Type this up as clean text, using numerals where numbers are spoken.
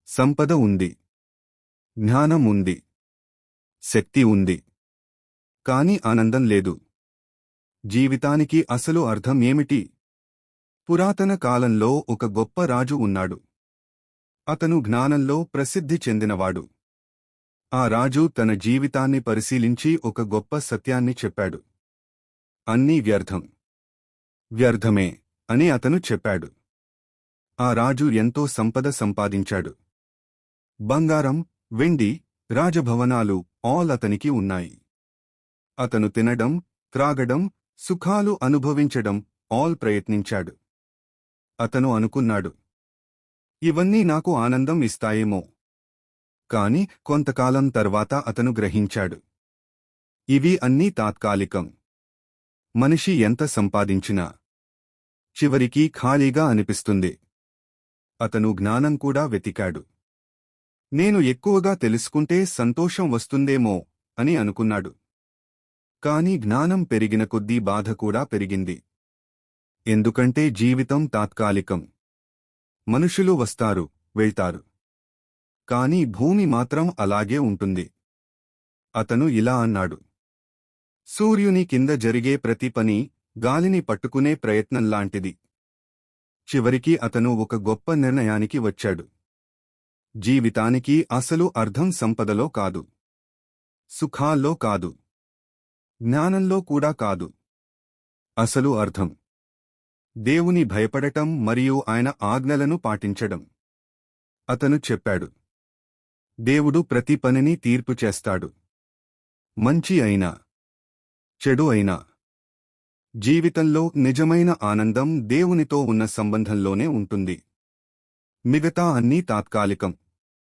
సంపద ఉంది, జ్ఞానం ఉంది, శక్తి ఉంది. కాని ఆనందం లేదు. జీవితానికి అసలు అర్థం ఏమిటి? పురాతన కాలంలో ఒక గొప్ప రాజు ఉన్నాడు. అతను జ్ఞానంలో ప్రసిద్ధి చెందినవాడు. ఆ రాజు తన జీవితాన్ని పరిశీలించి ఒక గొప్ప సత్యాన్ని చెప్పాడు. అన్నీ వ్యర్థం, వ్యర్థమే అని అతను చెప్పాడు. ఆ రాజు ఎంతో సంపద సంపాదించాడు. బంగారం, వెండి, రాజభవనాలు ఆల్ అతనికి ఉన్నాయి. అతను తినడం, త్రాగడం, సుఖాలు అనుభవించడం ఆల్ ప్రయత్నించాడు. అతను అనుకున్నాడు, ఇవన్నీ నాకు ఆనందం ఇస్తాయేమో. కాని కొంతకాలం తర్వాత అతను గ్రహించాడు, ఇవి అన్నీ తాత్కాలికం. మనిషి ఎంత సంపాదించినా చివరికి ఖాళీగా అనిపిస్తుంది. అతను జ్ఞానం కూడా వెతికాడు. నేను ఎక్కువగా తెలుసుకుంటే సంతోషం వస్తుందేమో అని అనుకున్నాడు. కాని జ్ఞానం పెరిగిన కొద్దీ బాధ కూడా పెరిగింది. ఎందుకంటే జీవితం తాత్కాలికం. మనుషులు వస్తారు, వెళ్తారు. కాని భూమి మాత్రం అలాగే ఉంటుంది. అతను ఇలా అన్నాడు, సూర్యుని కింద జరిగే ప్రతి పని గాలిని పట్టుకునే ప్రయత్నంలాంటిది. చివరికి అతను ఒక గొప్ప నిర్ణయానికి వచ్చాడు. జీవితానికి అసలు అర్థం సంపదలో కాదు, సుఖాల్లో కాదు, జ్ఞానంలో కూడా కాదు. అసలు అర్థం దేవుని భయపడటం మరియు ఆయన ఆజ్ఞలను పాటించడం. అతను చెప్పాడు, దేవుడు ప్రతి పనిని తీర్పు చేస్తాడు. మంచి అయినా, చెడు అయినా. జీవితంలో నిజమైన ఆనందం దేవునితో ఉన్న సంబంధంలోనే ఉంటుంది. మిగతా అన్నీ తాత్కాలికం.